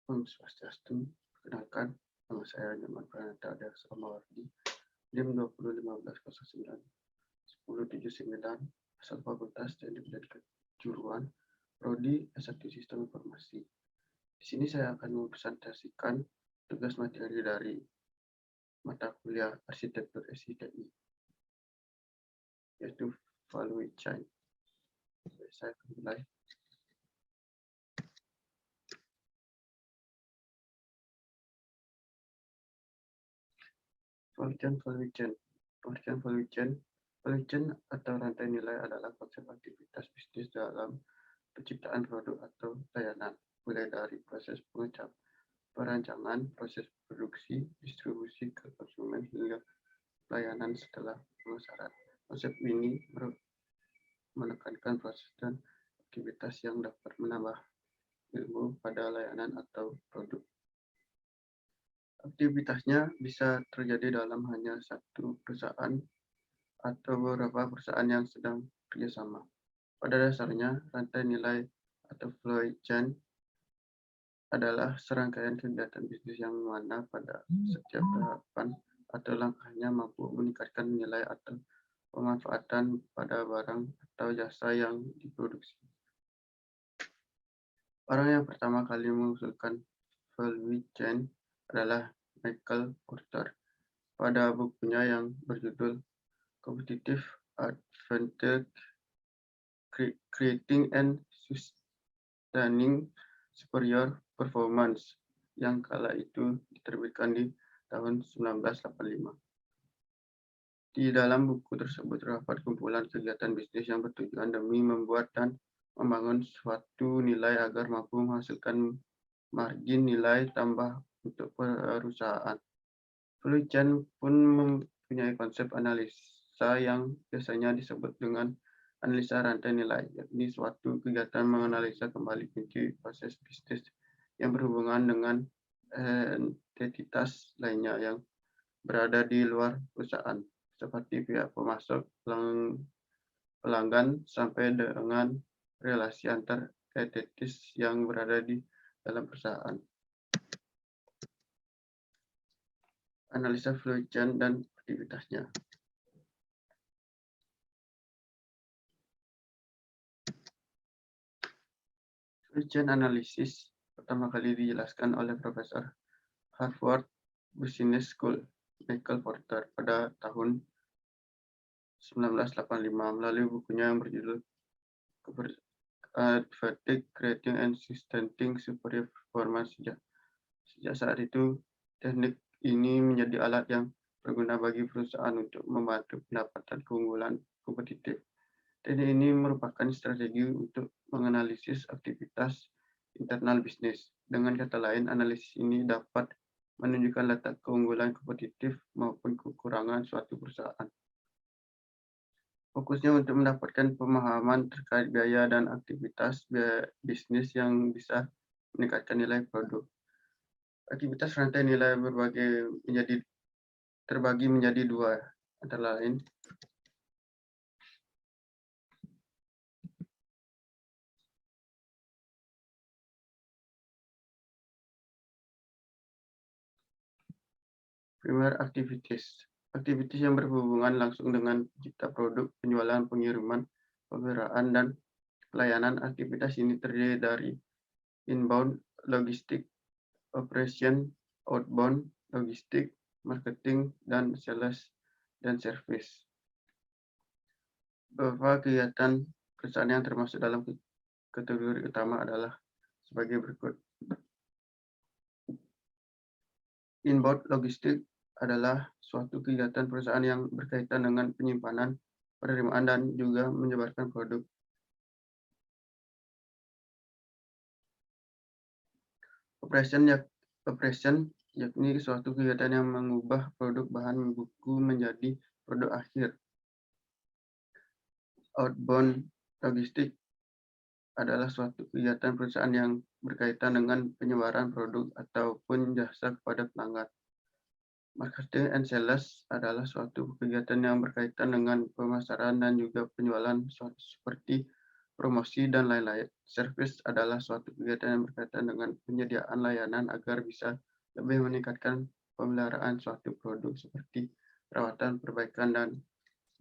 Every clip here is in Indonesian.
Om Swastiastu. Perkenalkan, nama saya Nyoman Pranata Darsomawardi, NIM 201509 1079, asal Fakultas Teknik dan Kejuruan, Prodi S1 Sistem Informasi. Di sini saya akan mempresentasikan tugas materi dari mata kuliah Arsitektur SITI, yaitu Value Chain. Saya akan mulai. Value chain atau rantai nilai adalah konsep aktivitas bisnis dalam penciptaan produk atau layanan, mulai dari proses perancangan, proses produksi, distribusi ke konsumen, hingga pelayanan setelah pemasaran. Konsep ini menekankan proses dan aktivitas yang dapat menambah ilmu pada layanan atau produk. Aktivitasnya bisa terjadi dalam hanya satu perusahaan atau beberapa perusahaan yang sedang kerjasama. Pada dasarnya, rantai nilai atau value chain adalah serangkaian kegiatan bisnis yang mana pada setiap tahapan atau langkahnya mampu meningkatkan nilai atau pemanfaatan pada barang atau jasa yang diproduksi. Orang yang pertama kali mengusulkan value chain adalah Michael Porter pada bukunya yang berjudul Competitive Advantage: Creating and Sustaining Superior Performance, yang kala itu diterbitkan di tahun 1985. Di dalam buku tersebut terdapat kumpulan kegiatan bisnis yang bertujuan demi membuat dan membangun suatu nilai agar mampu menghasilkan margin nilai tambah untuk perusahaan. Value chain pun mempunyai konsep analisa yang biasanya disebut dengan analisa rantai nilai, yakni suatu kegiatan menganalisa kembali kunci proses bisnis yang berhubungan dengan entitas lainnya yang berada di luar perusahaan, seperti pihak pemasok, pelanggan, sampai dengan relasi antar entitas yang berada di dalam perusahaan. Analisa value chain dan aktivitasnya. Value chain analysis pertama kali dijelaskan oleh Profesor Harvard Business School Michael Porter pada tahun 1985 melalui bukunya yang berjudul Advantage: Creating and Sustaining Superior Performance. Sejak saat itu, teknik ini menjadi alat yang berguna bagi perusahaan untuk membantu mendapatkan keunggulan kompetitif. Teknik ini merupakan strategi untuk menganalisis aktivitas internal bisnis. Dengan kata lain, analisis ini dapat menunjukkan letak keunggulan kompetitif maupun kekurangan suatu perusahaan. Fokusnya untuk mendapatkan pemahaman terkait biaya dan aktivitas bisnis yang bisa meningkatkan nilai produk. Aktivitas rantai nilai terbagi menjadi dua, antara lain primary activities, aktivitas yang berhubungan langsung dengan pencipta produk, penjualan, pengiriman, pemeliharaan, dan pelayanan. Aktivitas ini terdiri dari inbound logistik, operation, outbound logistik, marketing, dan sales dan service. Beberapa kegiatan perusahaan yang termasuk dalam kategori utama adalah sebagai berikut. Inbound logistik adalah suatu kegiatan perusahaan yang berkaitan dengan penyimpanan, penerimaan, dan juga menyebarkan produk. Operation yakni suatu kegiatan yang mengubah produk bahan baku menjadi produk akhir. Outbound logistik adalah suatu kegiatan perusahaan yang berkaitan dengan penyebaran produk ataupun jasa kepada pelanggan. Marketing and sales adalah suatu kegiatan yang berkaitan dengan pemasaran dan juga penjualan seperti promosi, dan lain-lain. Service adalah suatu kegiatan yang berkaitan dengan penyediaan layanan agar bisa lebih meningkatkan pemeliharaan suatu produk seperti perawatan, perbaikan, dan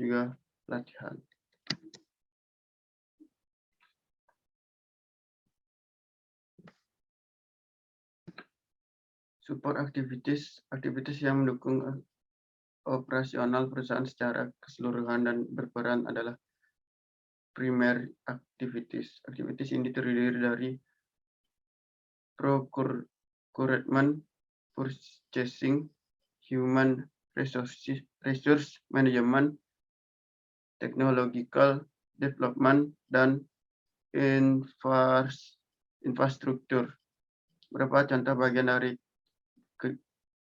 juga pelatihan. Support activities, aktivitas yang mendukung operasional perusahaan secara keseluruhan dan berperan adalah primary activities. Aktivitas ini terdiri dari procurement, purchasing, human resource management, technological development, dan infrastruktur.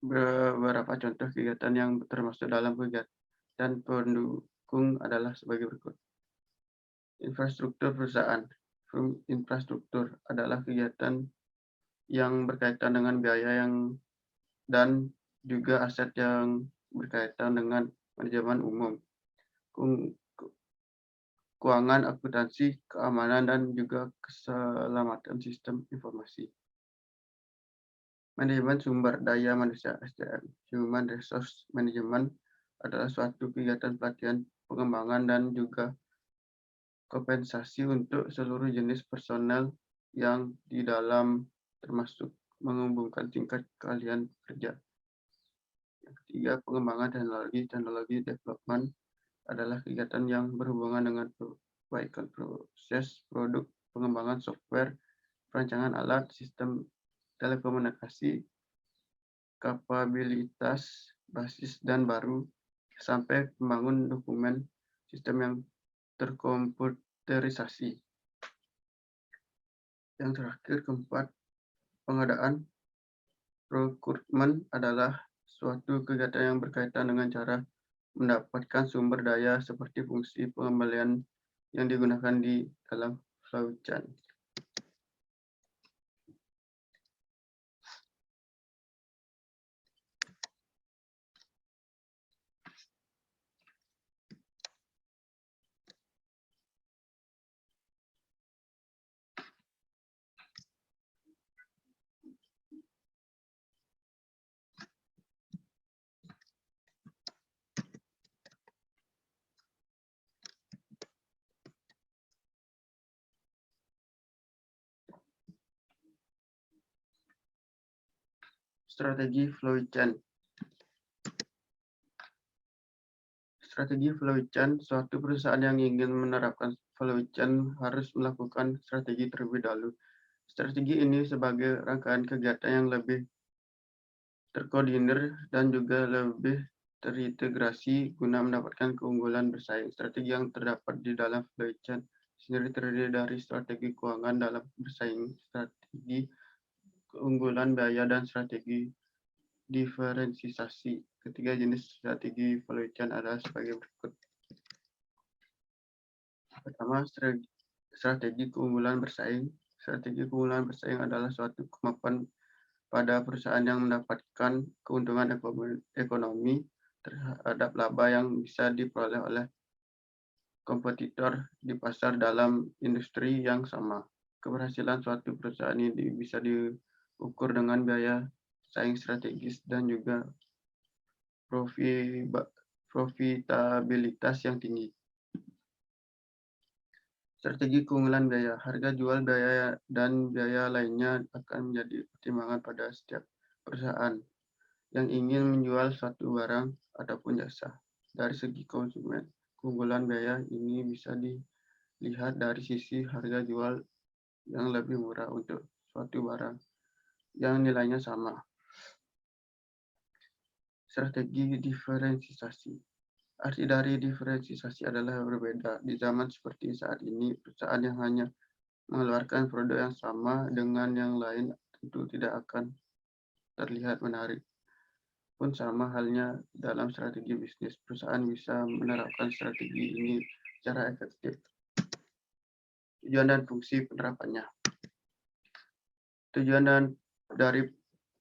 Beberapa contoh kegiatan yang termasuk dalam kegiatan pendukung adalah sebagai berikut. Infrastruktur perusahaan. Infrastruktur adalah kegiatan yang berkaitan dengan biaya dan juga aset yang berkaitan dengan manajemen umum, keuangan, akuntansi, keamanan, dan juga keselamatan sistem informasi. Manajemen sumber daya manusia (SDM). Human Resource Management adalah suatu kegiatan pelatihan, pengembangan, dan juga kompensasi untuk seluruh jenis personel yang di dalam termasuk mengembangkan tingkat keahlian kerja. Yang ketiga, pengembangan teknologi. Teknologi development adalah kegiatan yang berhubungan dengan perbaikan proses produk, pengembangan software, perancangan alat, sistem telekomunikasi, kapabilitas basis dan baru, sampai membangun dokumen sistem yang terkomputerisasi. Yang terakhir, keempat, pengadaan. Procurement adalah suatu kegiatan yang berkaitan dengan cara mendapatkan sumber daya seperti fungsi pengembalian yang digunakan di dalam flow chart. Strategi flowchart. Strategi flowchart, suatu perusahaan yang ingin menerapkan flowchart harus melakukan strategi terlebih dahulu. Strategi ini sebagai rangkaian kegiatan yang lebih terkoordinir dan juga lebih terintegrasi guna mendapatkan keunggulan bersaing. Strategi yang terdapat di dalam flowchart sendiri terdiri dari strategi keuangan dalam bersaing, strategi keunggulan biaya, dan strategi diferensiasi. Ketiga jenis strategi flowchart adalah sebagai berikut. Pertama, strategi keunggulan bersaing. Strategi keunggulan bersaing adalah suatu kemampuan pada perusahaan yang mendapatkan keuntungan ekonomi terhadap laba yang bisa diperoleh oleh kompetitor di pasar dalam industri yang sama. Keberhasilan suatu perusahaan ini bisa diukur dengan biaya saing strategis dan juga profitabilitas yang tinggi. Strategi keunggulan biaya. Harga jual, biaya, dan biaya lainnya akan menjadi pertimbangan pada setiap perusahaan yang ingin menjual suatu barang ataupun jasa. Dari segi konsumen, keunggulan biaya ini bisa dilihat dari sisi harga jual yang lebih murah untuk suatu barang yang nilainya sama. Strategi diferensiasi. Arti dari diferensiasi adalah berbeda. Di zaman seperti saat ini, perusahaan yang hanya mengeluarkan produk yang sama dengan yang lain tentu tidak akan terlihat menarik. Pun sama halnya dalam strategi bisnis, perusahaan bisa menerapkan strategi ini secara efektif. Tujuan dan fungsi penerapannya. Tujuan dari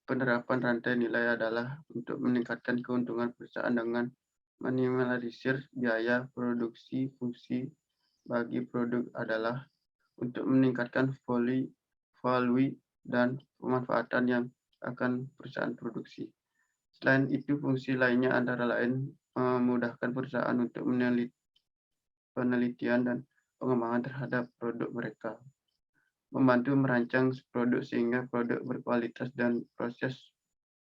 penerapan rantai nilai adalah untuk meningkatkan keuntungan perusahaan dengan minimalisir biaya produksi. Fungsi bagi produk adalah untuk meningkatkan value dan pemanfaatan yang akan perusahaan produksi. Selain itu, fungsi lainnya antara lain memudahkan perusahaan untuk penelitian dan pengembangan terhadap produk mereka, membantu merancang produk sehingga produk berkualitas dan proses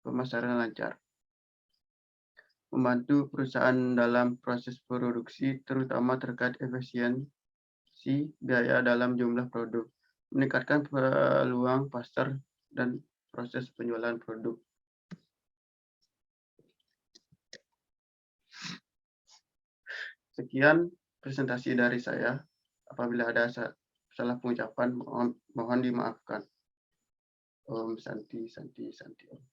pemasaran lancar, membantu perusahaan dalam proses produksi, terutama terkait efisiensi biaya dalam jumlah produk, meningkatkan peluang pasar dan proses penjualan produk. Sekian presentasi dari saya. Apabila ada salah pengucapan, mohon dimaafkan. Om Santi Santi Santi Om.